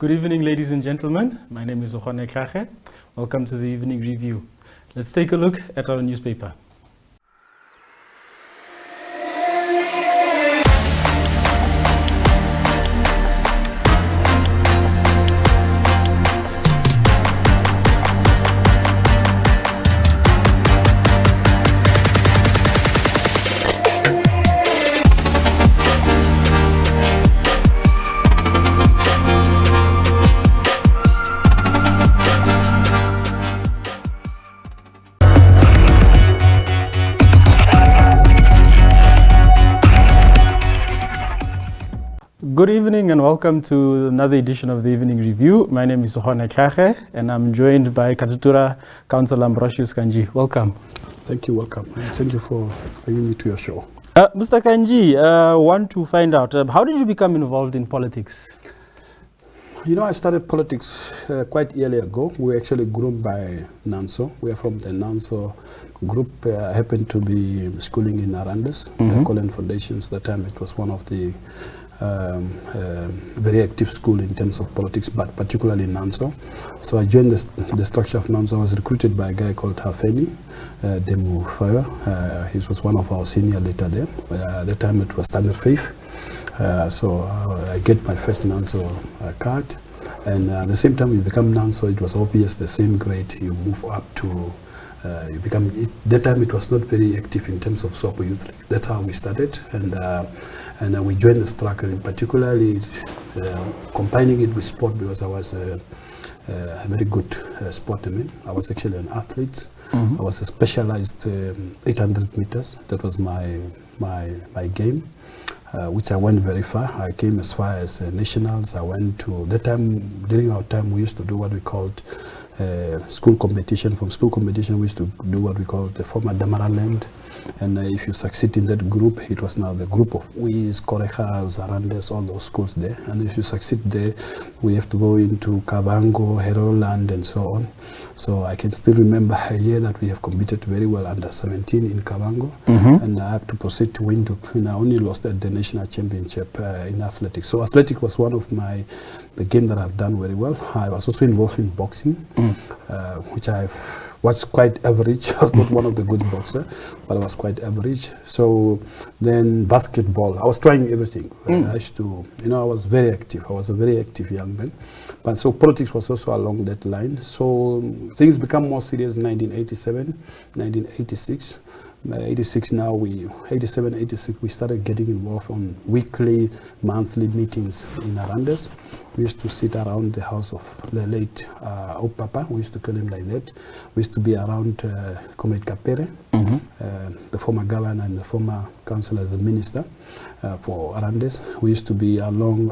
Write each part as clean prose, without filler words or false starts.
Good evening, ladies and gentlemen. My name is Katutura. Welcome to the evening review. Let's take a look at our newspaper. Good evening and welcome to another edition of the Evening Review. My name is Katutura and I'm joined by Katutura Councillor Ambrosius Kandjii. Welcome. Thank you, welcome. And thank you for bringing me to your show. Mr. Kandjii, want to find out, how did you become involved in politics? You know, I started politics quite early ago. We were actually groomed by NANSO. We are from the NANSO group. I happened to be schooling in Arandes, Colin Foundations. That time it was one of the very active school in terms of politics, but particularly NANSO. So I joined the structure of NANSO. I was recruited by a guy called Hafeni Demu Fire. He was one of our senior later there. At the time it was Standard Faith. So I get my first NANSO card. And at the same time we become NANSO, it was obvious the same grade you move up to you become, that time it was not very active in terms of Sopo Youth League. That's how we started, and we joined the struggle, and particularly combining it with sport, because I was a very good sportsman. I was actually an athlete. I was a specialized 800 meters. That was my game, which I went very far. I came as far as nationals. I went to, that time, during our time, we used to do what we called school competition. From school competition we used to do what we call the former Damara land, and if you succeed in that group, it was now the group of Wiz, Korekas, Arandes, all those schools there, and if you succeed there we have to go into Kavango, Heroland and so on. So I can still remember a year that we have competed very well under 17 in Kavango, and I have to proceed to win, and I only lost at the national championship in athletics. So athletics was one of the game that I've done very well. I was also involved in boxing, which was quite average. I was not one of the good boxers, but I was quite average. So then basketball, I was trying everything. I used to, you know, I was very active. I was a very active young man. But so politics was also along that line. So things become more serious in 1987, 1986. 86 now, 87, 86, we started getting involved on weekly, monthly meetings in Arandes. We used to sit around the house of the late Opapa, we used to call him like that. We used to be around Comrade Kapere, the former governor and the former councillor as a minister for Arandes. We used to be along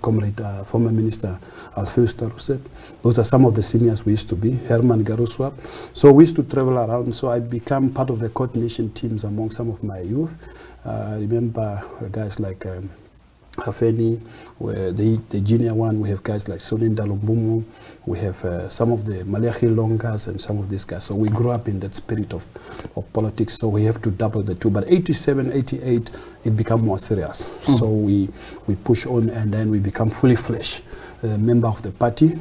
Comrade former minister Alpheus Tarusep. Those are some of the seniors we used to be, Herman Garuswap. So we used to travel around, so I became part of the coordination teams among some of my youth. I remember guys like Hafeni, where the junior one, we have guys like Sonin Dalumbumu, we have some of the Malachi Longas and some of these guys. So we grew up in that spirit of politics, so we have to double the two. But 87, 88, it became more serious. So we push on, and then we become fully fledged member of the party.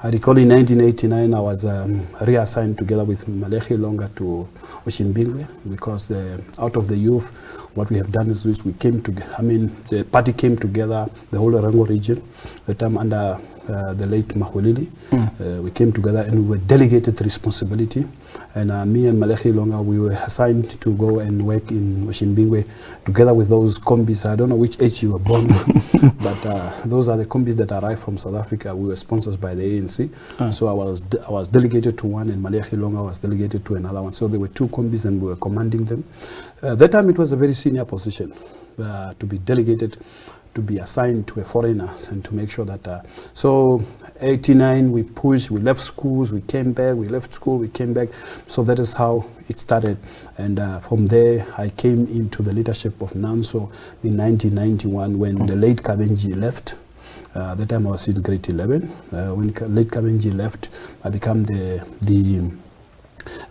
I recall in 1989 I was reassigned together with Malechi Longa to Oshimbingwe, because out of the youth, what we have done is we came together. I mean, the party came together, the whole Orango region, the time under the late Mahulili. We came together and we were delegated responsibility. And me and Malechi Longa, we were assigned to go and work in Oshimbingwe together with those combis. I don't know which age you were born, but those are the combis that arrived from South Africa. We were sponsored by the ANC. So I was delegated to one, and Malechi Longa was delegated to another one. So there were two combis and we were commanding them. That time it was a very senior position to be delegated, to be assigned to a foreigner, and to make sure that so 89 we pushed, we left schools, we came back, we left school, we came back. So that is how it started, and from there I came into the leadership of NANSO in 1991 when the late Kandjii left. That time I was in grade 11. When late Kandjii left, I became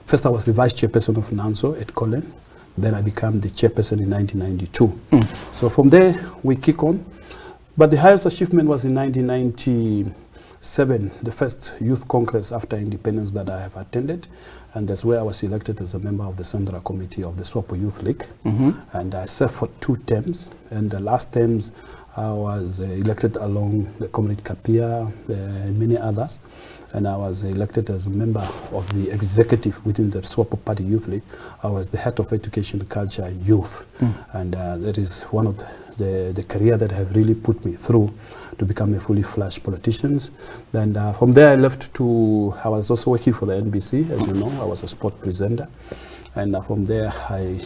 first I was the vice chairperson of NANSO at Colin. Then I became the chairperson in 1992. So from there, we kick on. But the highest achievement was in 1997, the first youth congress after independence that I have attended. And that's where I was elected as a member of the Central Committee of the SWAPO Youth League. And I served for 2 terms. And the last terms, I was elected along the Comrade Kapia and many others. And I was elected as a member of the executive within the SWAPO Party Youth League. I was the head of education, culture, and youth. And that is one of the career that have really put me through to become a fully fledged politician. Then from there I left to, I was also working for the NBC, as you know, I was a sport presenter. And from there I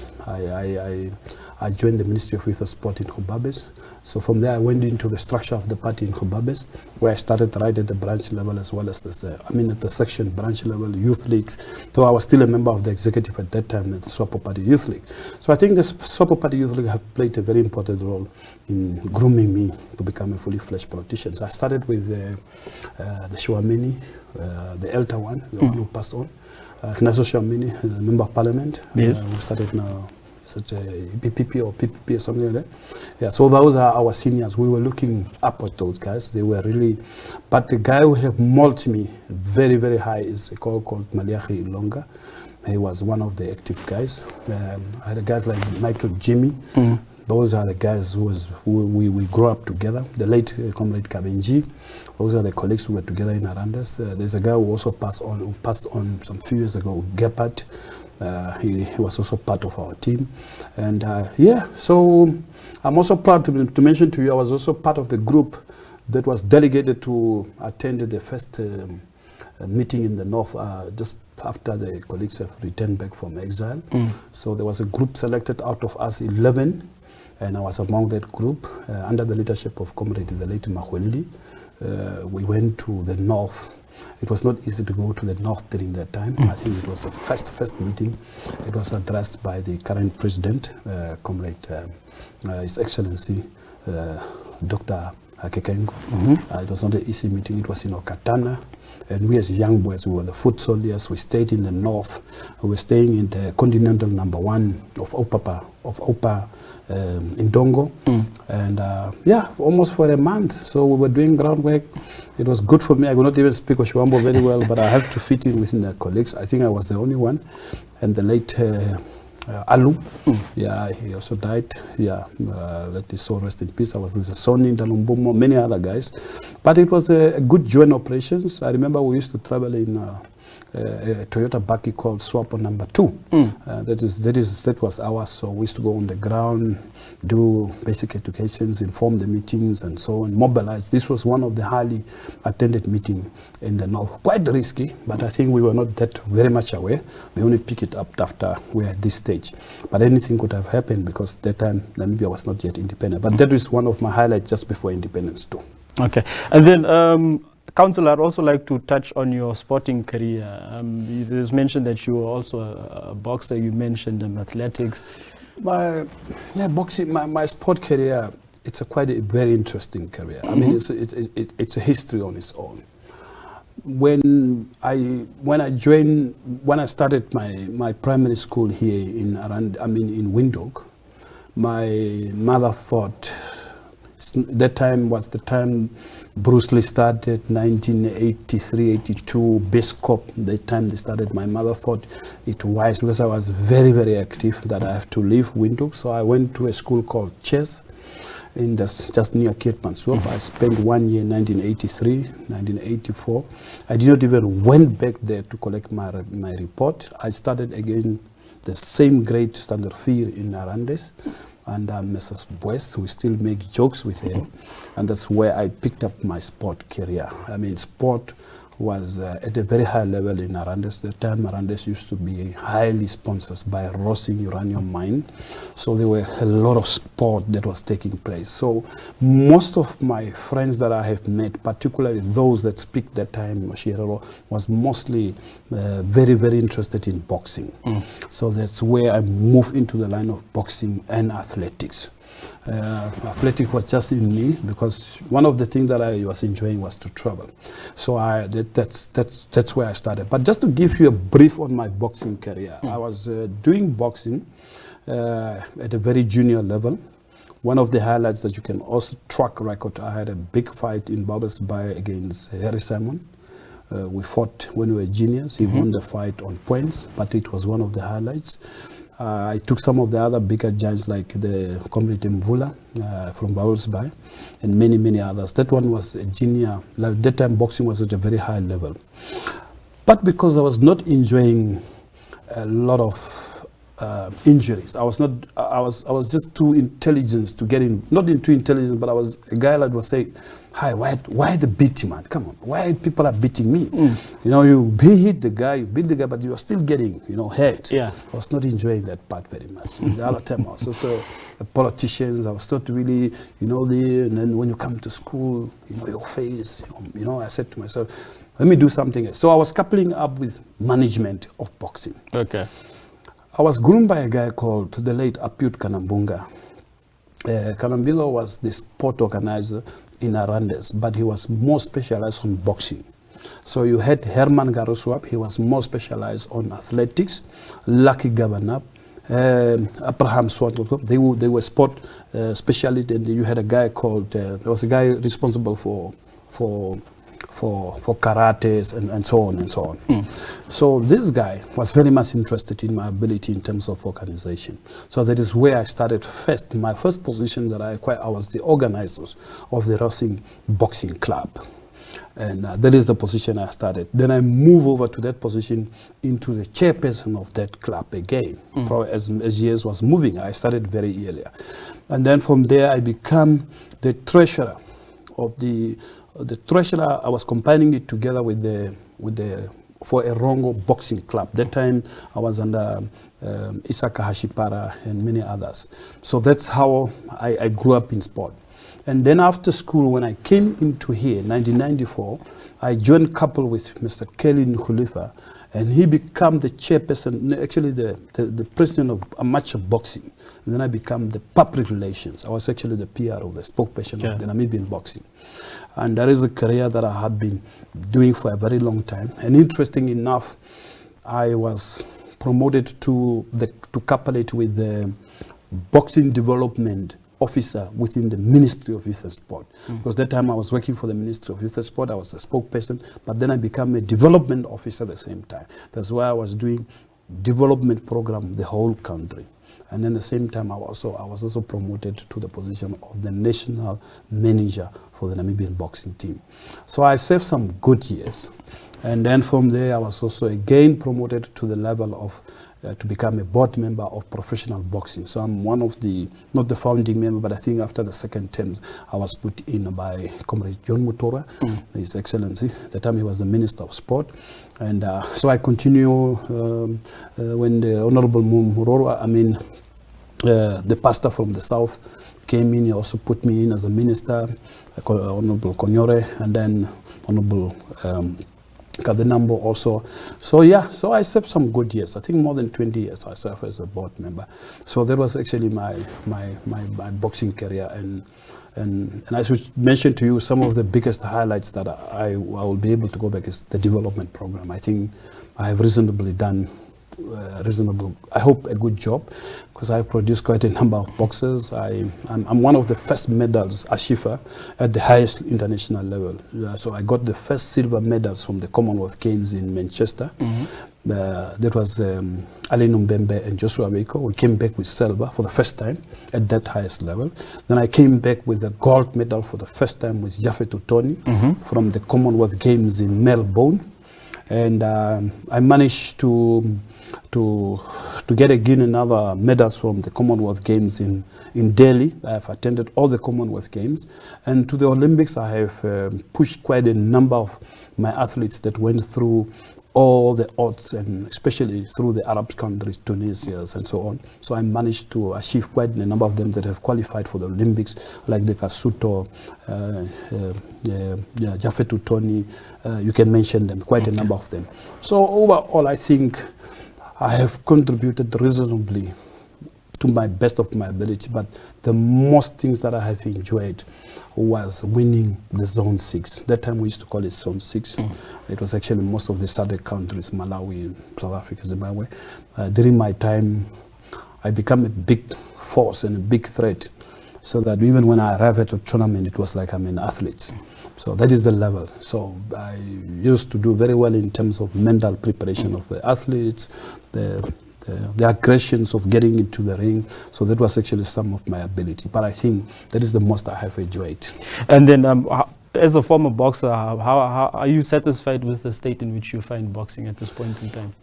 joined the Ministry of Youth and Sport in Hobabes. So from there I went into the structure of the party in Hobabes, where I started right at the branch level as well as at the section branch level, youth leagues. So I was still a member of the executive at that time at the SWAPO Party Youth League. So I think the SWAPO Party Youth League have played a very important role in grooming me to become a fully fledged politician. So I started with the Shuamini, the elder one, the one who passed on. Knaso Shuamini, member of parliament, yes. who started now such a PPP or PPP or something like that. Yeah, so those are our seniors. We were looking up at those guys. They were really, but the guy who have molded me very, very high is a call called Maliachi Ilonga. He was one of the active guys. I had guys like Michael Jimmy. Those are the guys who we grew up together. The late Comrade Kandjii. Those are the colleagues who were together in Arandas. There's a guy who also passed on some few years ago, Gepard. He was also part of our team. And yeah, so I'm also proud to mention to you, I was also part of the group that was delegated to attend the first meeting in the North just after the colleagues have returned back from exile. So there was a group selected out of us 11, and I was among that group under the leadership of Comrade the late Mahweli. We went to the North. It was not easy to go to the North during that time. I think it was the first meeting. It was addressed by the current president, Comrade His Excellency Dr. Hakekengo. It was not an easy meeting. It was in Okatana. And we as young boys, we were the foot soldiers. We stayed in the North. We were staying in the Continental #1 of Opa in Dongo. And yeah, almost for a month. So we were doing groundwork. It was good for me. I could not even speak Oshuambo very well, but I have to fit in within the colleagues. I think I was the only one. And the late Alu, yeah, he also died. Yeah, let his soul rest in peace. I was with Sonny, Dalumbumo, many other guys. But it was a good joint operations. I remember we used to travel in a Toyota Baki called SWAPO #2. That was ours. So we used to go on the ground, do basic educations, inform the meetings and so on, mobilize. This was one of the highly attended meetings in the North. Quite risky, but I think we were not that very much aware. We only pick it up after we were at this stage. But anything could have happened because that time Namibia was not yet independent. But that is one of my highlights just before independence too. Okay. And then Councillor, I'd also like to touch on your sporting career. It is mentioned that you were also a boxer. You mentioned athletics. My boxing, my sport career, it's quite a very interesting career. I mean, it's a history on its own. When I started my primary school here in Windhoek, my mother thought that time was the time Bruce Lee started, 1983, 82, Biscop, the time they started. My mother thought it wise, because I was very, very active, that I have to leave Windhoek. So I went to a school called Chess, just near Kirtmanshoop. I spent 1 year, 1983, 1984. I did not even went back there to collect my report. I started again the same grade standard fear in Arandes. And Mrs. West, we still make jokes with her. And that's where I picked up my sport career. I mean, sport was at a very high level in Arandes. The time Arandes used to be highly sponsored by Rossing uranium mine. So there were a lot of sport that was taking place. So most of my friends that I have met, particularly those that speak that time, Moshirero, was mostly very, very interested in boxing. So that's where I moved into the line of boxing and athletics. Athletics was just in me, because one of the things that I was enjoying was to travel. So that's where I started. But just to give you a brief on my boxing career, I was doing boxing at a very junior level One of the highlights that you can also track record, I had a big fight in Baldur's Bay against Harry Simon. We fought when we were juniors. He won the fight on points, but it was one of the highlights. I took some of the other bigger giants like the community Mvula from Baldur's Bay and many, many others. That one was a junior. Like that time boxing was at a very high level. But because I was not enjoying a lot of injuries, I was just too intelligent to get in, not too intelligent, but I was a guy that was saying, hi, why the beating, man? Come on, why people are beating me? You know, you beat the guy, but you are still getting, hurt. Yeah. I was not enjoying that part very much. The other time I was also a politician. I was not really, and then when you come to school, your face, I said to myself, let me do something else. So I was coupling up with management of boxing. Okay. I was groomed by a guy called the late Apute Kanambunga. Kanambunga was the sport organizer in Arandes, but he was more specialized on boxing. So you had Herman Garoswap, he was more specialized on athletics. Lucky Gavanap, Abraham Swatop, they were sport speciality. And you had a guy called, there was a guy responsible for karates and so on and so on. So this guy was very much interested in my ability in terms of organization. So that is where I started first. My first position that I acquired, I was the organizers of the Racing Boxing Club. And that is the position I started. Then I moved over to that position into the chairperson of that club again. Probably as years was moving, I started very earlier. And then from there I became the treasurer of the treasurer. I was combining it together with the for a Rongo boxing club. That time I was under Isaka Hashipara and many others. So that's how I grew up in sport. And then after school, when I came into here, 1994, I joined couple with Mr. Kelly Nkhulifa, and he became the chairperson, actually the president of amateur boxing. And then I became the public relations. I was actually the PR of the spokesperson of the Namibian boxing. And that is a career that I had been doing for a very long time. And interesting enough, I was promoted to couple with the boxing development officer within the Ministry of Youth and Sport. Because that time I was working for the Ministry of Youth and Sport, I was a spokesperson, but then I became a development officer at the same time. That's why I was doing development program the whole country. And then at the same time I was also promoted to the position of the national manager for the Namibian boxing team. So I served some good years. And then from there I was also again promoted to the level of to become a board member of professional boxing. So I'm one of the, not the founding member, but I think after the second terms, I was put in by Comrade John Mutora, His Excellency. At the time he was the Minister of Sport. And so I continue when the Honorable Muroro, the pastor from the south came in, he also put me in as a minister, Honorable Konyore, and then Honorable Kadenambo also. So yeah, so I served some good years. I think more than 20 years I served as a board member. So that was actually my boxing career. And I should mention to you some of the biggest highlights that I will be able to go back is the development program. I think I have reasonably done I hope a good job, because I produced quite a number of boxers. I'm one of the first medals Ashifa at the highest international level. So I got the first silver medals from the Commonwealth Games in Manchester. That was Ali Numbembe and Joshua Meiko. We came back with silver for the first time at that highest level. Then I came back with the gold medal for the first time with Jaffe Tutoni from the Commonwealth Games in Melbourne. And I managed to get again another medals from the Commonwealth Games in Delhi. I have attended all the Commonwealth Games. And to the Olympics, I have pushed quite a number of my athletes that went through all the odds, and especially through the Arab countries, Tunisia and so on. So I managed to achieve quite a number of them that have qualified for the Olympics, like the Kasuto, Jaffe Tutoni, you can mention them, quite a number of them. So overall, I think I have contributed reasonably to my best of my ability, but the most things that I have enjoyed was winning the Zone 6. That time we used to call it Zone 6. It was actually most of the SADC countries, Malawi, South Africa, Zimbabwe. During my time, I became a big force and a big threat. so that even when I arrive at a tournament, it was like I'm an athlete. So that is the level. So I used to do very well in terms of mental preparation of the athletes, the aggressions of getting into the ring. So that was actually some of my ability. But I think that is the most I have enjoyed. And then as a former boxer, how are you satisfied with the state in which you find boxing at this point in time?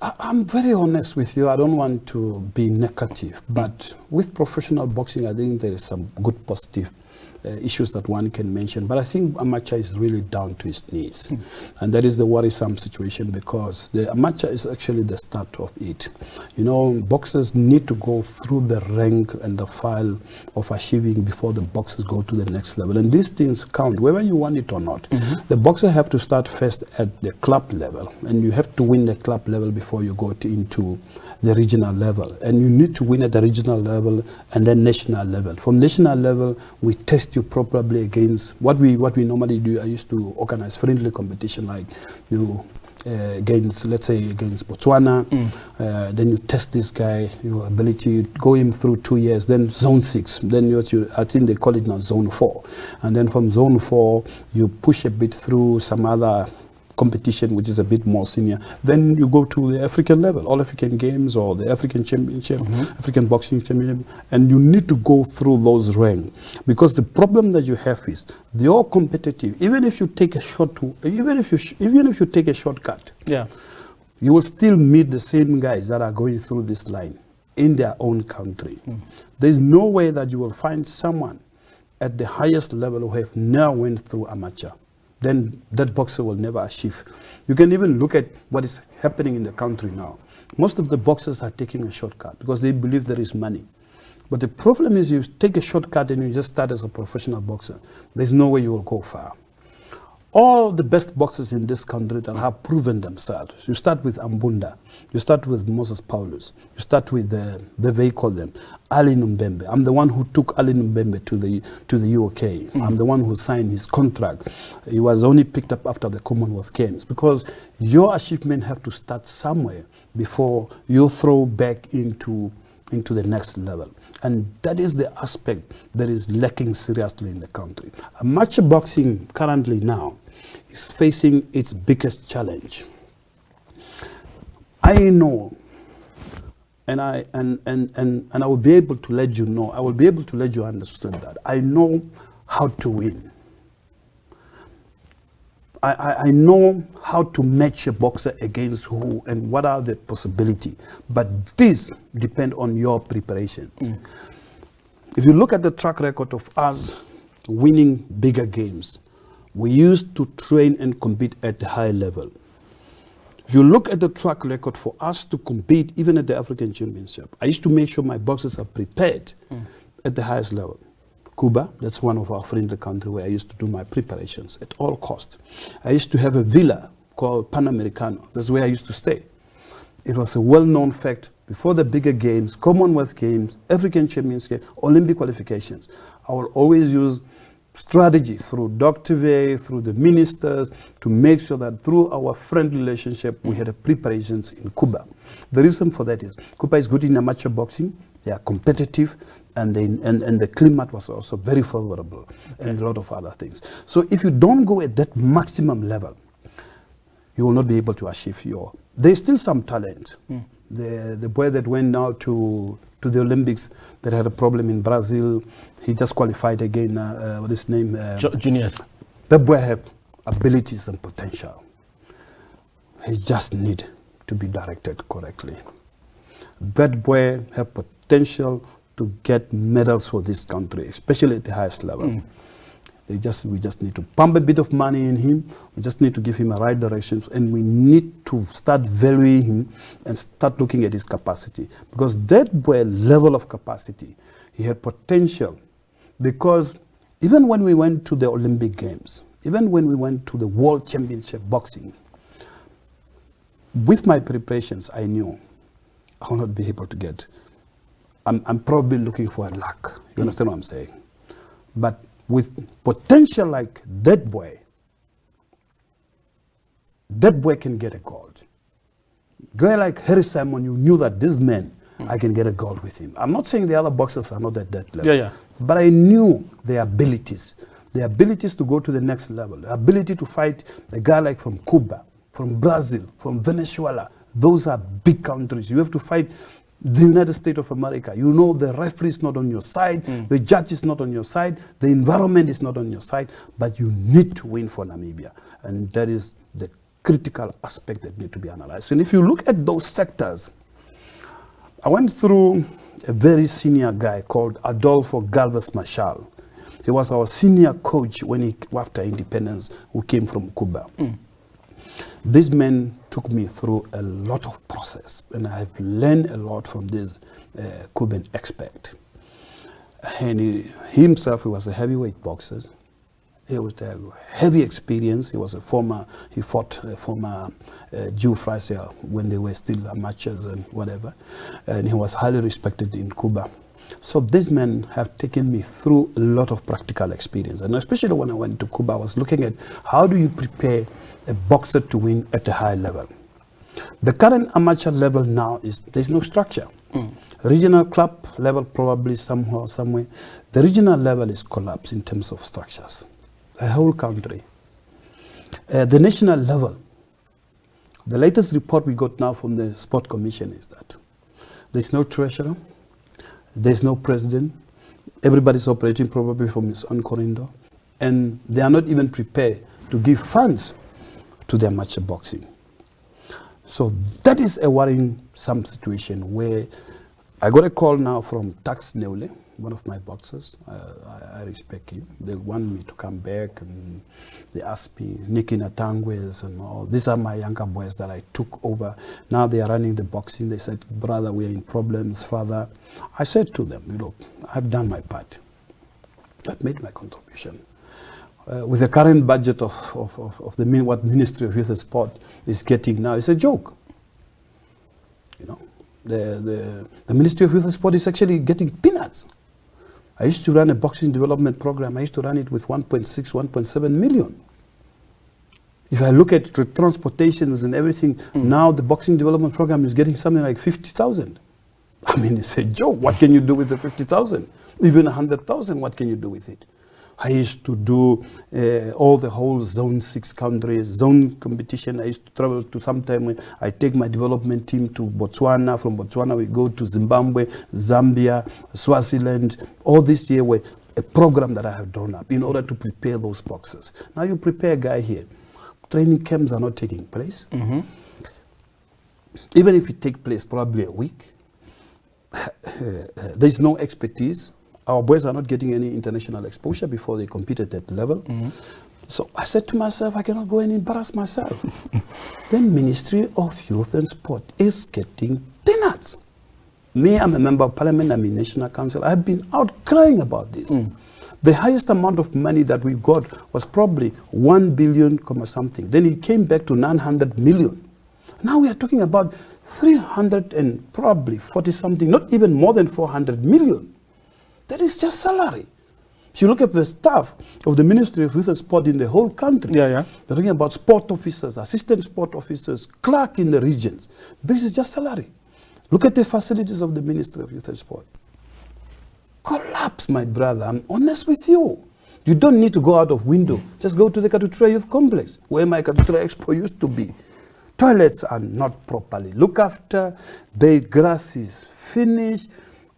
I'm very honest with you. I don't want to be negative, but with professional boxing, I think there is some good positive issues that one can mention. But I think amateur is really down to his knees. And that is the worrisome situation, because the amateur is actually the start of it. You know, boxers need to go through the rank and the file of achieving before the boxers go to the next level. And these things count, whether you want it or not. The boxer have to start first at the club level, and you have to win the club level before you go into the regional level. And you need to win at the regional level and then national level. From national level, we test you probably against what we normally do. I used to organize friendly competition, like against, let's say, against Botswana. Then you test this guy, your ability, go him through 2 years, then zone 6, then I think they call it now zone 4. And then from zone 4, you push a bit through some other competition which is a bit more senior. Then you go to the African level, All African Games or the African Championship, African Boxing Championship, and you need to go through those ranks, because the problem that you have is they are competitive. Even if you take a even if you take a shortcut, you will still meet the same guys that are going through this line in their own country. There's no way that you will find someone at the highest level who have now went through amateur. Then that boxer will never achieve. You can even look at what is happening in the country now. Most of the boxers are taking a shortcut because they believe there is money. But the problem is, you take a shortcut and you just start as a professional boxer. There's no way you will go far. All the best boxers in this country that have proven themselves. You start with Ambunda, you start with Moses Paulus, you start with the way call them, Ali Numbembe. I'm the one who took Ali Numbembe to the UK. I'm the one who signed his contract. He was only picked up after the Commonwealth Games, because your achievement have to start somewhere before you throw back into the next level. And that is the aspect that is lacking seriously in the country. Amateur boxing currently now is facing its biggest challenge. I know, and I will be able to let you know, I will be able to let you understand that I know how to win. I know how to match a boxer against who and what are the possibilities. But this depends on your preparations. If you look at the track record of us winning bigger games, we used to train and compete at the high level. If you look at the track record for us to compete even at the African Championship, I used to make sure my boxers are prepared at the highest level. Cuba, that's one of our friendly countries where I used to do my preparations at all costs. I used to have a villa called Panamericano. That's where I used to stay. It was a well-known fact before the bigger games, Commonwealth Games, African Championship, Olympic qualifications. I will always use strategy through Dr. V, through the ministers, to make sure that through our friendly relationship, we had a preparations in Cuba. The reason for that is Cuba is good in amateur boxing. They are competitive, and the climate was also very favorable, and a lot of other things. So if you don't go at that maximum level, you will not be able to achieve your... There's still some talent. The boy that went now to the Olympics that had a problem in Brazil, he just qualified again, what is his name? Juniors. That boy have abilities and potential. He just need to be directed correctly. That boy have potential to get medals for this country, especially at the highest level. We just need to pump a bit of money in him. We just need to give him a right direction, and we need to start valuing him and start looking at his capacity. Because that boy level of capacity, he had potential. Because even when we went to the Olympic Games, even when we went to the World Championship boxing, with my preparations, I knew I will not be able to get. I'm probably looking for a luck. You understand what I'm saying? But with potential like that boy can get a gold. Guy like Harry Simon, you knew that this man I can get a gold with him. I'm not saying the other boxers are not at that level. Yeah, yeah. But I knew their abilities to go to the next level, the ability to fight a guy like from Cuba, from Brazil, from Venezuela. Those are big countries. You have to fight the United States of America. You know the referee is not on your side, the judge is not on your side, the environment is not on your side, but you need to win for Namibia. And that is the critical aspect that need to be analyzed. And if you look at those sectors, I went through a very senior guy called Adolfo Galvez Marshall. He was our senior coach after independence, who came from Cuba. This man took me through a lot of process, and I have learned a lot from this Cuban expert. And he himself was a heavyweight boxer. He was a heavy experience. He fought a former Jew Frazier when they were still amateurs and whatever. And he was highly respected in Cuba. So these men have taken me through a lot of practical experience. And especially when I went to Cuba, I was looking at how do you prepare a boxer to win at a high level. The current amateur level now is there's no structure. Regional club level probably somewhere. The regional level is collapsed in terms of structures. A whole country. The national level, the latest report we got now from the Sport Commission is that there's no treasurer, there's no president, everybody's operating probably from his own corridor, and they are not even prepared to give funds to the amateur boxing. So that is a worrying situation where I got a call now from Tax Neule, one of my boxers. I respect him. They want me to come back, and they asked me, Nicky Natangwes and all. These are my younger boys that I took over. Now they are running the boxing. They said, brother, we are in problems, father. I said to them, look, I've done my part. I've made my contribution. With the current budget of what Ministry of Youth and Sport is getting now, it's a joke. You know, the Ministry of Youth and Sport is actually getting peanuts. I used to run a boxing development program. I used to run it with 1.6, 1.7 million. If I look at transportations and everything, now the boxing development program is getting something like 50,000. I mean, it's a joke. What can you do with the 50,000? Even 100,000, what can you do with it? I used to do all the whole Zone 6 countries, zone competition. I used to travel to sometime. I take my development team to Botswana. From Botswana, we go to Zimbabwe, Zambia, Swaziland. All this year were a program that I have drawn up in order to prepare those boxers. Now you prepare a guy here. Training camps are not taking place. Even if it takes place probably a week, there's no expertise. Our boys are not getting any international exposure before they compete at that level. So I said to myself, I cannot go and embarrass myself. Then Ministry of Youth and Sport is getting peanuts. Me, I'm a member of Parliament, I'm in National Council. I've been out crying about this. The highest amount of money that we got was probably 1 billion, something. Then it came back to 900 million. Now we are talking about 300 and probably 40 something, not even more than 400 million. That is just salary. If you look at the staff of the Ministry of Youth and Sport in the whole country, they're talking about sport officers, assistant sport officers, clerk in the regions. This is just salary. Look at the facilities of the Ministry of Youth and Sport. Collapse, my brother. I'm honest with you. You don't need to go out of window. Just go to the Katutura Youth Complex, where my Katutura Expo used to be. Toilets are not properly looked after. The grass is finished.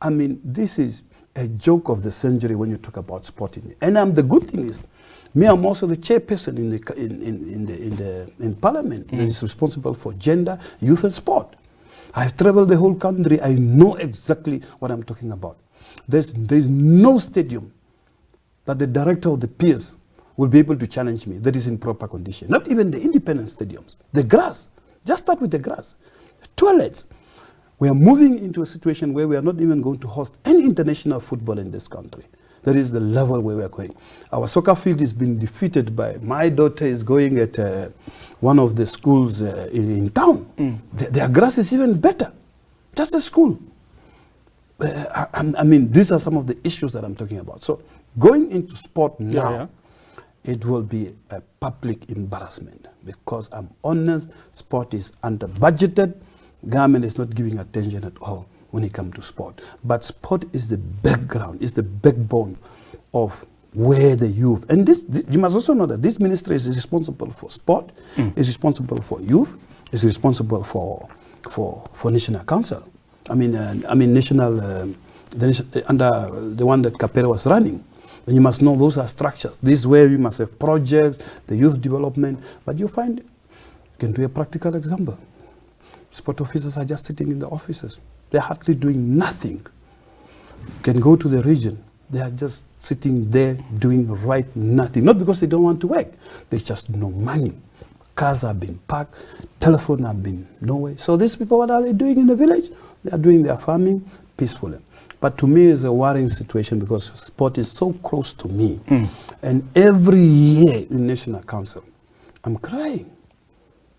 I mean, this is a joke of the century when you talk about sporting. And the good thing is, I'm also the chairperson in Parliament that is responsible for gender, youth and sport. I've traveled the whole country. I know exactly what I'm talking about. There's no stadium that the director of the peers will be able to challenge me that is in proper condition. Not even the independent stadiums. The grass. Just start with the grass. Toilets. We are moving into a situation where we are not even going to host any international football in this country. That is the level where we are going. Our soccer field is being defeated by, my daughter is going at one of the schools in town. Their grass is even better. Just a school. I mean, these are some of the issues that I'm talking about. So going into sport now, it will be a public embarrassment because I'm honest, sport is under budgeted. Government is not giving attention at all when it comes to sport. But sport is the background, is the backbone of where the youth, and this you must also know that this ministry is responsible for sport, is responsible for youth, is responsible for national council. I mean national under the one that Kapere was running. And you must know those are structures. This is where you must have projects, the youth development. But you find, you can do a practical example. Sport officers are just sitting in the offices. They're hardly doing nothing. You can go to the region. They are just sitting there doing right nothing. Not because they don't want to work. There's just no money. Cars have been parked. Telephone have been nowhere. So these people, what are they doing in the village? They are doing their farming peacefully. But to me, it's a worrying situation because sport is so close to me. And every year in National Council, I'm crying.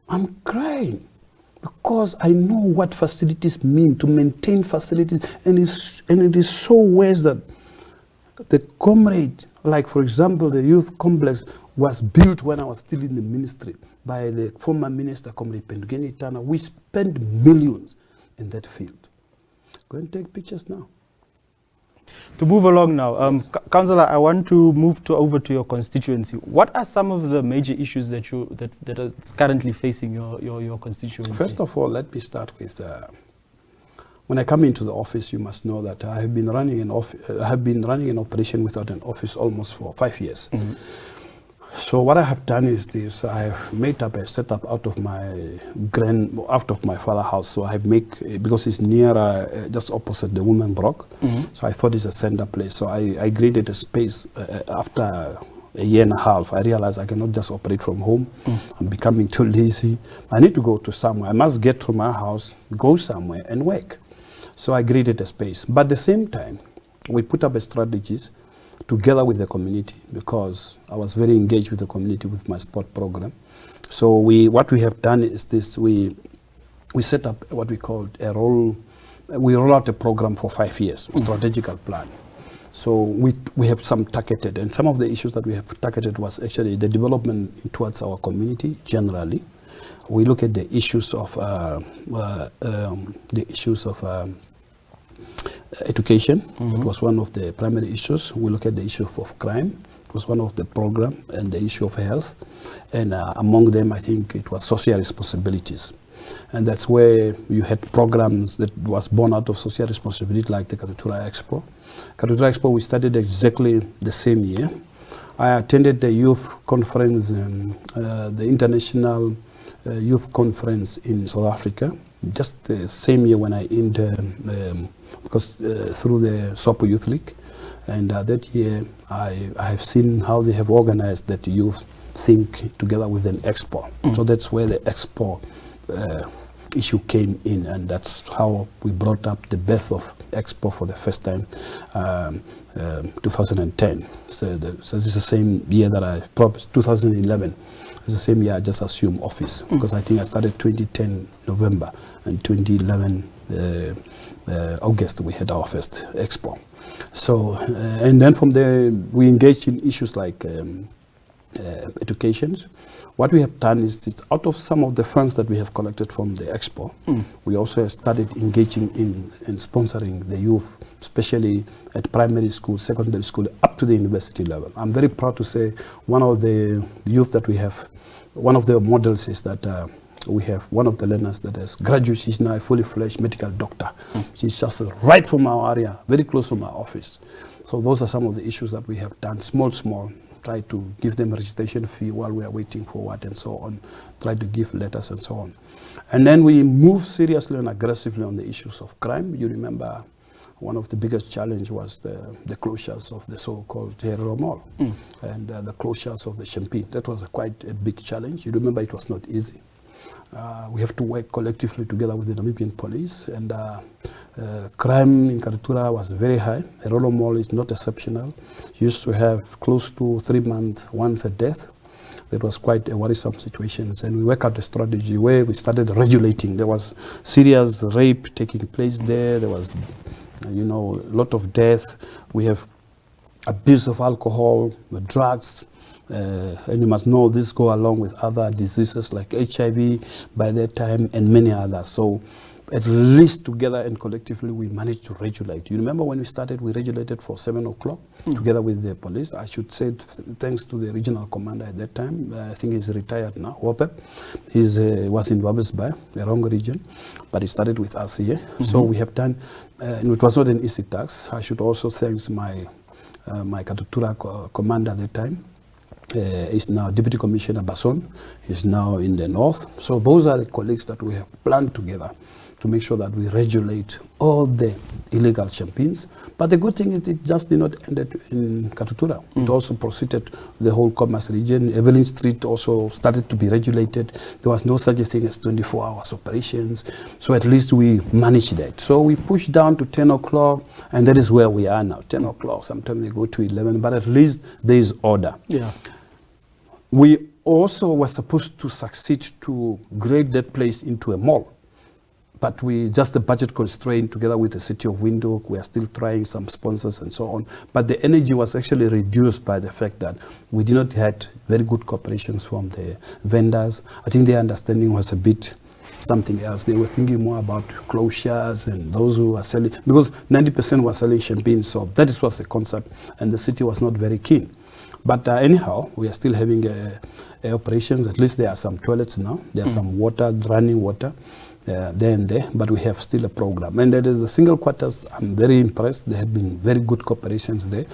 I'm crying because I know what facilities mean, to maintain facilities. And it is so ways that the comrade, like for example, the youth complex was built when I was still in the ministry by the former minister, Comrade Pendugeni Tana. We spent millions in that field. Go and take pictures now. To move along now, Yes. Councillor, I want to move over to your constituency. What are some of the major issues that are currently facing your constituency? First of all, let me start with when I come into the office. You must know that I have been running an operation without an office almost for 5 years. So what I have done is this: I have made up a setup out of my father's house. So I have because it's near just opposite the women block. So I thought it's a center place. So I created a space. After a year and a half, I realized I cannot just operate from home. I'm becoming too lazy. I need to go to somewhere. I must get to my house, go somewhere and work. So I created a space. But at the same time, we put up strategies together with the community, because I was very engaged with the community with my sport program. So what we have done is this: we set up what we called we roll out a program for 5 years, strategical plan. So we have some targeted, and some of the issues that we have targeted was actually the development towards our community generally. We look at the issues of education. It was one of the primary issues. We look at the issue of crime. It was one of the program, and the issue of health. And among them, I think it was social responsibilities. And that's where you had programs that was born out of social responsibility, like the Katutura Expo. Katutura Expo, we started exactly the same year. I attended the youth conference, the International Youth Conference in South Africa, just the same year when I entered, because through the SOPO Youth League. And that year, I have seen how they have organized that youth think together with an expo. So that's where the expo issue came in, and that's how we brought up the birth of expo for the first time, 2010. So this is the same year that 2011. It's the same year I just assumed office, because I think I started 2010 November, and 2011 August we had our first expo. So and then from there we engaged in issues like education. What we have done is out of some of the funds that we have collected from the expo, we also started engaging in sponsoring the youth, especially at primary school, secondary school, up to the university level. I'm very proud to say one of the youth that we have, one of the models is that we have one of the learners that has graduated. She's now a fully fledged medical doctor. She's just right from our area, very close from our office. So those are some of the issues that we have done, small, try to give them a registration fee while we are waiting for what and so on, try to give letters and so on. And then we move seriously and aggressively on the issues of crime. You remember one of the biggest challenge was the closures of the so-called Herero Mall and the closures of the Champagne. That was quite a big challenge. You remember it was not easy. We have to work collectively together with the Namibian police, and crime in Katutura was very high. Herero Mall is not exceptional. Used to have close to 3 months once a death. That was quite a worrisome situation, and we worked out a strategy where we started regulating. There was serious rape taking place there. There was, a lot of death. We have abuse of alcohol, the drugs. And you must know this go along with other diseases like HIV by that time and many others. So at least together and collectively we managed to regulate. You remember when we started, we regulated for 7 o'clock together with the police. I should say thanks to the regional commander at that time. I think he's retired now, Wopep. He was in Wabesbai, the wrong region, but he started with us here. So we have done, and it was not an easy task. I should also thank my Katutura commander at that time. Is now Deputy Commissioner Basson. He's now in the north. So those are the colleagues that we have planned together to make sure that we regulate all the illegal champagnes. But the good thing is it just did not end in Katutura. It also proceeded the whole Commerce region. Evelyn Street also started to be regulated. There was no such a thing as 24 hours operations. So at least we managed that. So we pushed down to 10 o'clock, and that is where we are now, 10 o'clock. Sometimes they go to 11, but at least there is order. Yeah. We also were supposed to succeed to grade that place into a mall. But we just the budget constraint together with the city of Windhoek, we are still trying some sponsors and so on. But the energy was actually reduced by the fact that we did not had very good cooperations from the vendors. I think their understanding was a bit something else. They were thinking more about closures and those who are selling, because 90% were selling champagne. So that was the concept, and the city was not very keen. But anyhow, we are still having operations. At least there are some toilets now. There are some water, running water. There and there, but we have still a program. And there is the single quarters. I'm very impressed. There have been very good cooperations there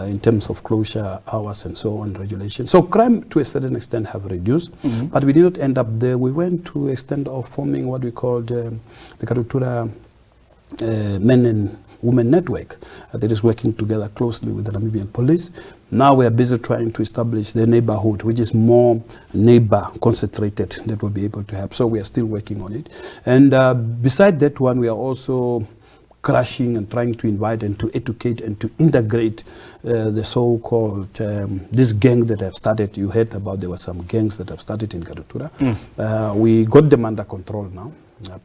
in terms of closure hours and so on, regulation. So crime to a certain extent have reduced, but we did not end up there. We went to extent of forming what we called the Katutura Men and Women Network that is working together closely with the Namibian police. Now we are busy trying to establish the neighborhood, which is more neighbor concentrated, that will be able to help. So we are still working on it. And beside that one, we are also crushing and trying to invite and to educate and to integrate the so-called, this gang that have started. You heard about there were some gangs that have started in Katutura. We got them under control now.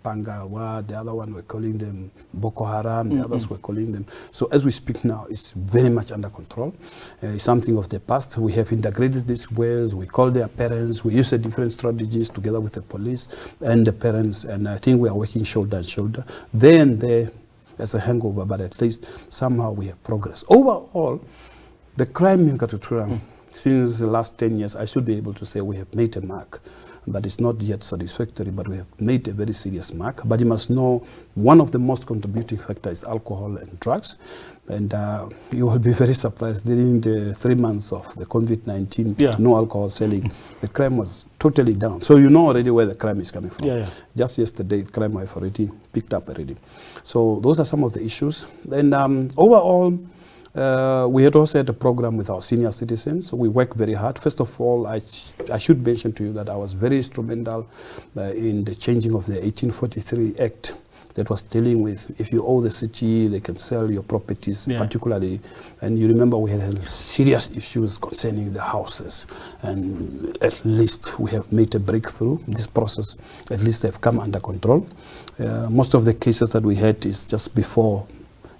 Pangawa, the other one we're calling them Boko Haram, the others we're calling them. So as we speak now, it's very much under control. It's something of the past. We have integrated these ways. We call their parents. We use the different strategies together with the police and the parents. And I think we are working shoulder and shoulder. There and there as a hangover, but at least somehow we have progress. Overall, the crime in Katutura, since the last 10 years, I should be able to say we have made a mark. But it's not yet satisfactory, but we have made a very serious mark. But you must know one of the most contributing factors is alcohol and drugs. And you will be very surprised during the 3 months of the COVID-19, no alcohol selling, the crime was totally down. So you know already where the crime is coming from. Just yesterday, crime have already picked up already. So those are some of the issues. And overall, we had also had a program with our senior citizens. So we work very hard. First of all, I should mention to you that I was very instrumental in the changing of the 1843 Act that was dealing with if you owe the city, they can sell your properties, particularly. And you remember we had serious issues concerning the houses. And at least we have made a breakthrough. This process, at least they've come under control. Most of the cases that we had is just before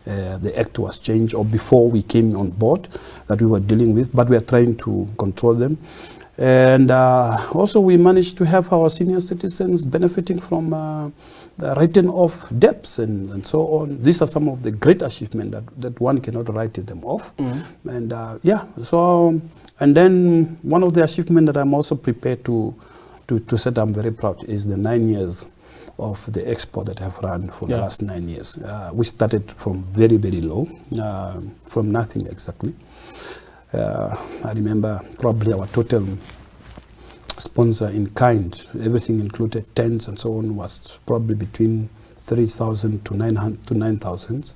the act was changed or before we came on board that we were dealing with, but we are trying to control them. And also we managed to have our senior citizens benefiting from the writing off debts and so on. These are some of the great achievements that one cannot write them off. And and then one of the achievements that I'm also prepared to say I'm very proud is the 9 years of the export that have run for the last 9 years. We started from very, very low, from nothing exactly. I remember probably our total sponsor in kind, everything included tents and so on, was probably between 3,000 to 9,000.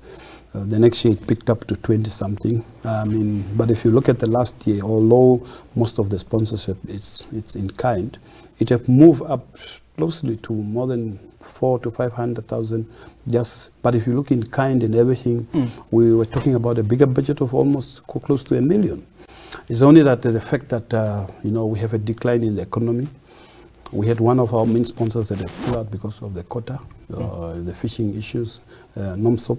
The next year it picked up to 20 something. But if you look at the last year, although most of the sponsorship it's in kind, it have moved up closely to more than 400,000 to 500,000. But if you look in kind and everything, we were talking about a bigger budget of almost close to $1 million. It's only that the fact that we have a decline in the economy. We had one of our main sponsors that had pulled out because of the quota, the fishing issues, NOMSOP.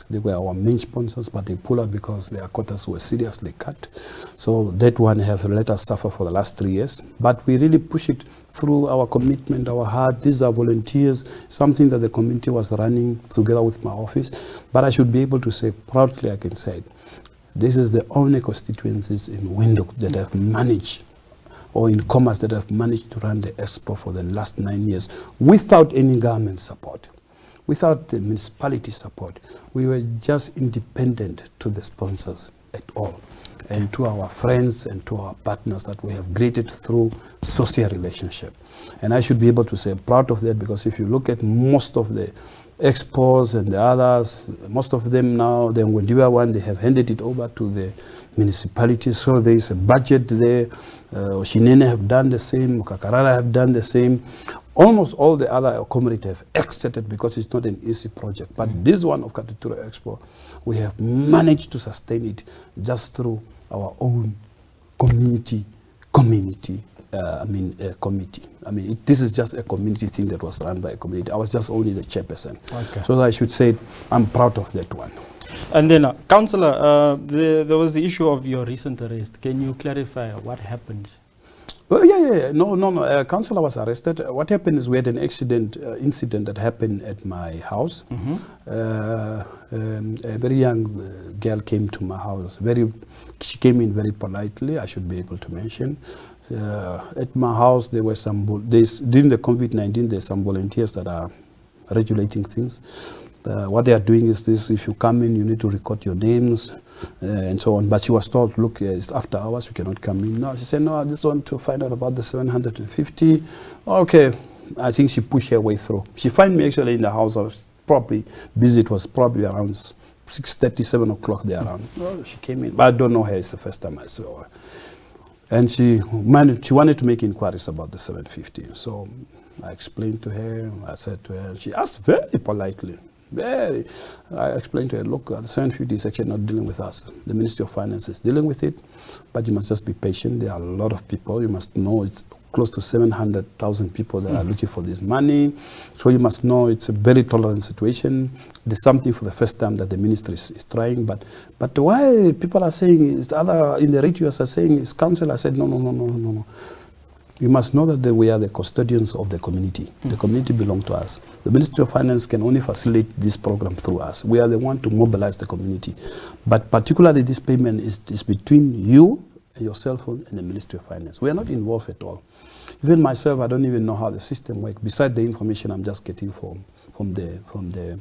They were our main sponsors, but they pulled out because their quotas were seriously cut. So that one have let us suffer for the last 3 years. But we really push it through our commitment, our heart. These are volunteers, something that the community was running together with my office. But I should be able to say, proudly I can say it, this is the only constituencies in Windhoek that have managed, or in Commerce that have managed to run the expo for the last 9 years without any government support, without the municipality support. We were just independent to the sponsors at all, and to our friends and to our partners that we have created through social relationship. And I should be able to say proud of that, because if you look at most of the expos and the others, most of them now, the Ngwendiwa one, they have handed it over to the municipalities, so there is a budget there. Shinene have done the same, Kakarara have done the same. Almost all the other communities have exited because it's not an easy project. But this one of Katutura Expo, we have managed to sustain it just through our own committee. This is just a community thing that was run by a community. I was just only the chairperson. Okay. So I should say I'm proud of that one. And then, Councillor, there was the issue of your recent arrest. Can you clarify what happened? Yeah. No. Councillor was arrested. What happened is we had an incident that happened at my house. A very young girl came to my house. She came in very politely, I should be able to mention. At my house, there were during the COVID-19, there's some volunteers that are regulating things. What they are doing is this: if you come in, you need to record your names and so on. But she was told, look, it's after hours, you cannot come in. No, she said, no, I just want to find out about the 750. Okay, I think she pushed her way through. She found me actually in the house. I was probably busy. It was probably around 6:30, 7 o'clock there around. Well, she came in, but I don't know her. It's the first time I saw her. And she wanted to make inquiries about the 750. So I explained to her, I said to her, she asked very politely, I explained to her, look, the 750 is actually not dealing with us. The Ministry of Finance is dealing with it, but you must just be patient. There are a lot of people. You must know it's close to 700,000 people that are looking for this money. So you must know it's a very tolerant situation. There's something for the first time that the ministry is trying. But why people are saying, is other in the radios are saying, is council? I said, no. You must know that we are the custodians of the community. The community belongs to us. The Ministry of Finance can only facilitate this program through us. We are the one to mobilize the community. But particularly this payment is between you, your cell phone, and the Ministry of Finance. We are not involved at all. Even myself, I don't even know how the system works. Besides the information I'm just getting from the.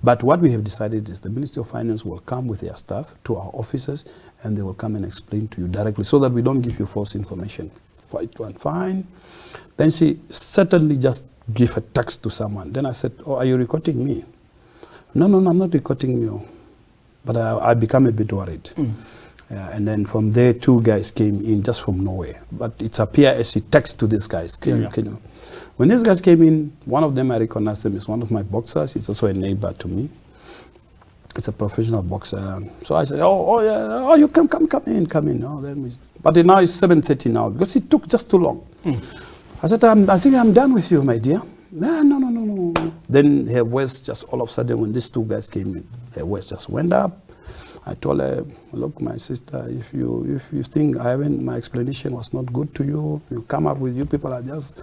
But what we have decided is the Ministry of Finance will come with their staff to our offices, and they will come and explain to you directly, so that we don't give you false information. Fine. Then she certainly just gave a text to someone. Then I said, oh, are you recording me? No, I'm not recording you. But I become a bit worried. Yeah, and then from there, 2 guys came in just from nowhere. But it's appear as she text to these guys. Can you? When these guys came in, one of them, I recognized him as one of my boxers. He's also a neighbor to me. It's a professional boxer. So I said, oh, you come in. Oh, but now it's 7:30 now, because it took just too long. I said, I think I'm done with you, my dear. No. Then her voice just all of a sudden, when these 2 guys came in, her voice just went up. I told her, look, my sister, if you think my explanation was not good to you, you come up with, you people are just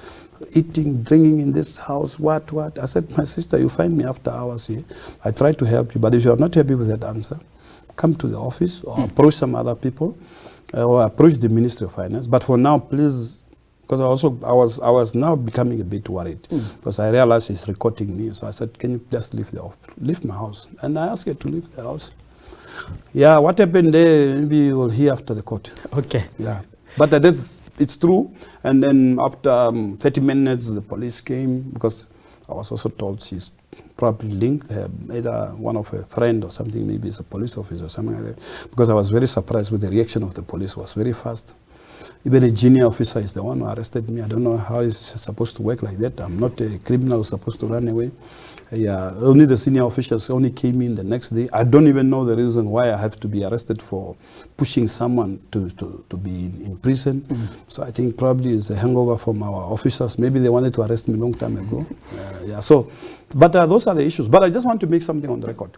eating, drinking in this house, what? I said, my sister, you find me after hours here. I try to help you, but if you are not happy with that answer, come to the office or approach some other people or approach the Ministry of Finance. But for now, please, because I was now becoming a bit worried because I realized he's recording me. So I said, can you just leave my house? And I asked her to leave the house. Yeah, what happened there, maybe you will hear after the court. Okay. Yeah, but it's true. And then after 30 minutes, the police came, because I was also told she's probably linked, either one of her friend or something, maybe it's a police officer or something like that. Because I was very surprised with the reaction of the police. It was very fast. Even a junior officer is the one who arrested me. I don't know how it's supposed to work like that. I'm not a criminal who's supposed to run away. Yeah, only the senior officials only came in the next day. I don't even know the reason why I have to be arrested for pushing someone to be in prison. So I think probably it's a hangover from our officers. Maybe they wanted to arrest me a long time ago. But those are the issues. But I just want to make something on the record.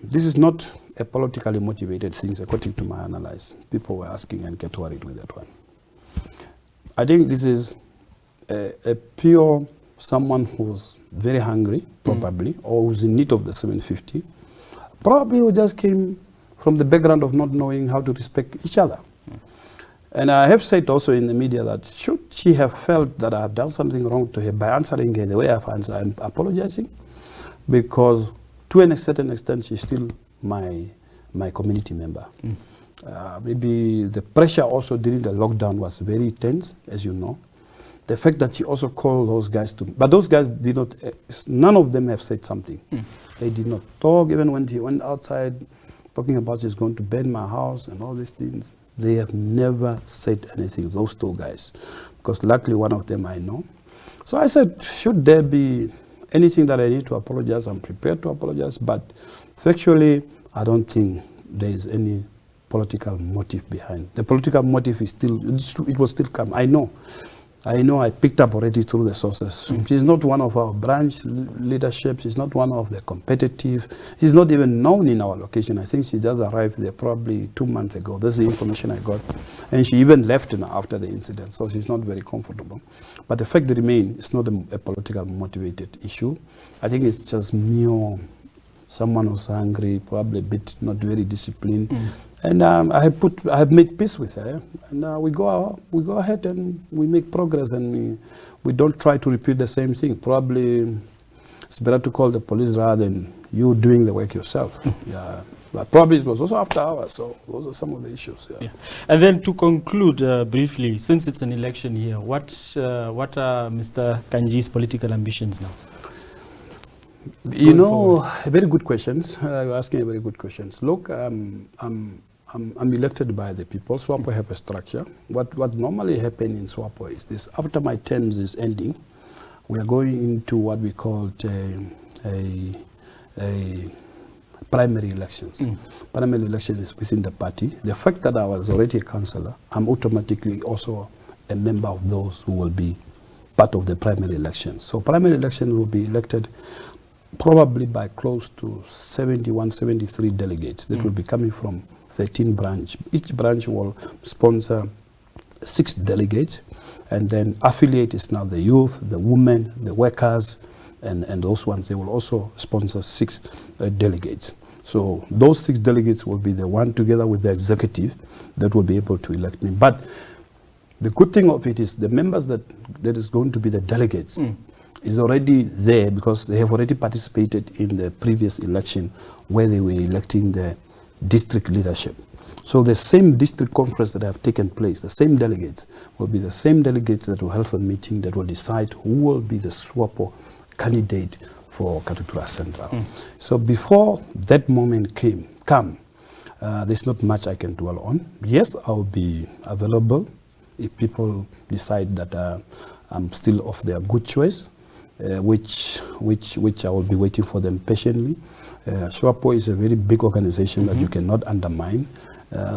this is not a politically motivated thing, according to my analysis. People were asking and get worried with that one. I think this is a pure someone who's very hungry, probably, or who's in need of the 750. Probably who just came from the background of not knowing how to respect each other. And I have said also in the media that should she have felt that I have done something wrong to her by answering her the way I've answered, I'm apologizing, because to a certain extent she's still my community member. Maybe the pressure also during the lockdown was very tense, as you know. The fact that she also called those guys to, but those guys did not, none of them have said something. They did not talk, even when he went outside talking about she's going to burn my house and all these things. They have never said anything, those two guys, because luckily one of them I know. So I said, should there be anything that I need to apologize, I'm prepared to apologize, but factually, I don't think there is any political motive behind. The political motive is still, it will still come. I know, I picked up already through the sources. She's not one of our branch leadership. She's not one of the competitive. She's not even known in our location. I think she just arrived there probably 2 months ago. That's the information I got. And she even left now after the incident. So she's not very comfortable. But the fact remains, it's not a political motivated issue. I think it's just mere someone who's hungry, probably a bit not very disciplined. And I have made peace with her, and we go ahead and we make progress, and we don't try to repeat the same thing. Probably it's better to call the police rather than you doing the work yourself. Yeah, but probably it was also after hours, so those are some of the issues. Yeah. And then to conclude briefly, since it's an election year, what are Mr. Kandjii's political ambitions now? You know, very good questions. You're asking very good questions. Look, I'm elected by the people. SWAPO have a structure. What normally happens in SWAPO is this: after my terms is ending, we are going into what we call a primary elections. Primary election is within the party. The fact that I was already a councillor, I'm automatically also a member of those who will be part of the primary elections. So primary election will be elected probably by close to 71, 73 delegates that will be coming from 13 branch. Each branch will sponsor 6 delegates, and then affiliate is now the youth, the women, the workers, and those ones, they will also sponsor 6 delegates. So those 6 delegates will be the one together with the executive that will be able to elect me. But the good thing of it is the members that is going to be the delegates is already there, because they have already participated in the previous election where they were electing the district leadership. So the same district conference that have taken place, the same delegates will be the same delegates that will have a meeting that will decide who will be the SWAPO candidate for Katutura Central. So before that moment come, there's not much I can dwell on. Yes, I'll be available if people decide that I'm still of their good choice, which I will be waiting for them patiently. SWAPO is a very big organization that you cannot undermine.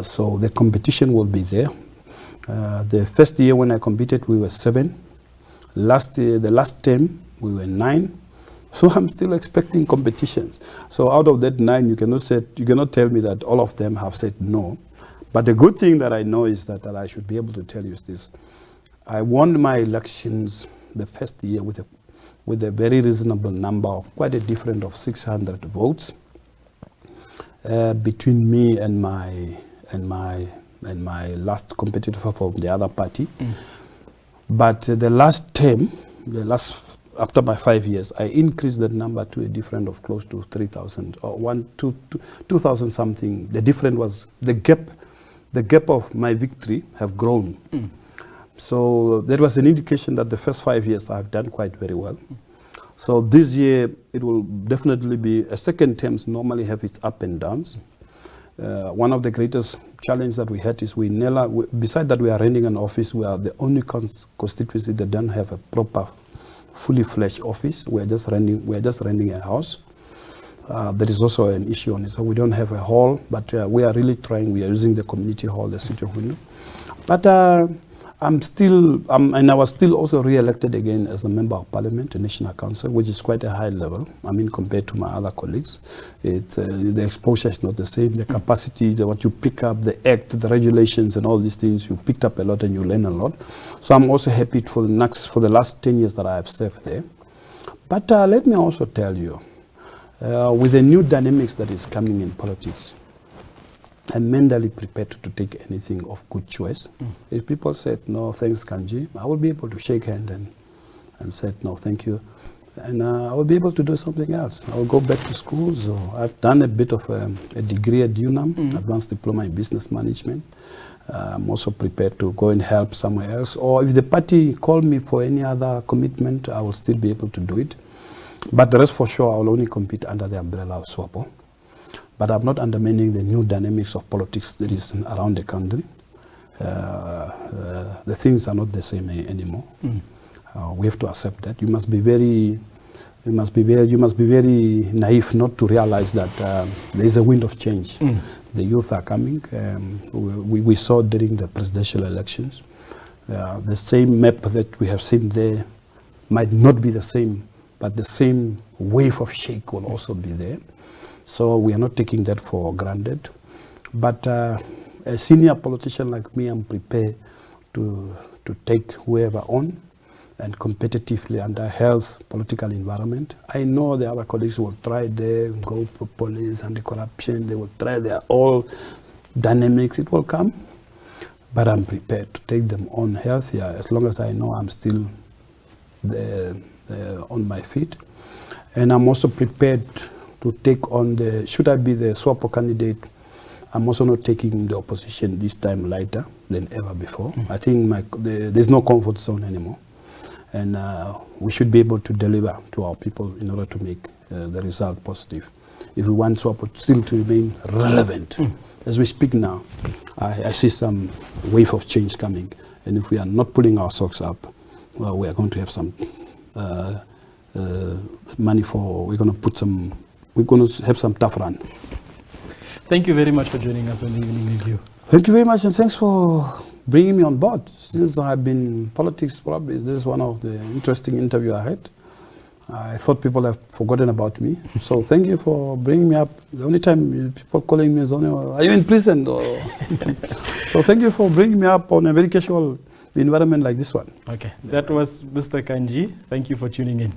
So the competition will be there. The first year when I competed, we were 7. Last year, the last term, we were 9. So I'm still expecting competitions. So out of that 9, you cannot tell me that all of them have said no. But the good thing that I know is that I should be able to tell you is this: I won my elections the first year with a very reasonable number of quite a difference of 600 votes between me and my last competitor from the other party. But the last term, after my 5 years, I increased that number to a difference of close to 3,000 or 2,000 something. The difference was the gap of my victory have grown. So that was an indication that the first 5 years I've done quite very well. So this year it will definitely be, a second terms normally have its up and downs. One of the greatest challenges that we had is besides that we are running an office, we are the only constituency that don't have a proper, fully fledged office. We are just renting a house. There is also an issue on it. So we don't have a hall, but we are really trying. We are using the community hall, the city of Window. But I'm still, and I was still also re-elected again as a member of parliament, a national council, which is quite a high level. I mean, compared to my other colleagues, the exposure is not the same. The capacity, what you pick up, the act, the regulations, and all these things, you picked up a lot and you learn a lot. So I'm also happy for the last 10 years that I have served there. But let me also tell you, with the new dynamics that is coming in politics, I'm mentally prepared to take anything of good choice. If people said, no, thanks, Kandjii, I will be able to shake hand and said, no, thank you. And I will be able to do something else. I will go back to school. So I've done a bit of a degree at UNAM, Advanced Diploma in Business Management. I'm also prepared to go and help somewhere else. Or if the party call me for any other commitment, I will still be able to do it. But the rest for sure, I will only compete under the umbrella of SWAPO. But I'm not undermining the new dynamics of politics that is around the country. The things are not the same anymore. We have to accept that. You must be very naive not to realize that there is a wind of change. The youth are coming. We saw during the presidential elections. The same map that we have seen there might not be the same, but the same wave of shake will also be there. So we are not taking that for granted. But a senior politician like me, I'm prepared to take whoever on and competitively under health political environment. I know the other colleagues will try there, go for police, anti-corruption, they will try their all dynamics, it will come. But I'm prepared to take them on health, as long as I know I'm still there, on my feet. And I'm also prepared to take on should I be the SWAPO candidate, I'm also not taking the opposition this time lighter than ever before. I think there's no comfort zone anymore. And we should be able to deliver to our people in order to make the result positive. If we want SWAPO still to remain relevant, as we speak now, I see some wave of change coming. And if we are not pulling our socks up, well, we are going to have some money we're going to have some tough run. Thank you very much for joining us on the Evening Review. Thank you very much, and thanks for bringing me on board. Since I've been in politics, probably this is one of the interesting interviews I had. I thought people have forgotten about me. So thank you for bringing me up. The only time people calling me is only, are you in prison? So thank you for bringing me up on a very casual environment like this one. Okay, that was Mr. Kandjii. Thank you for tuning in.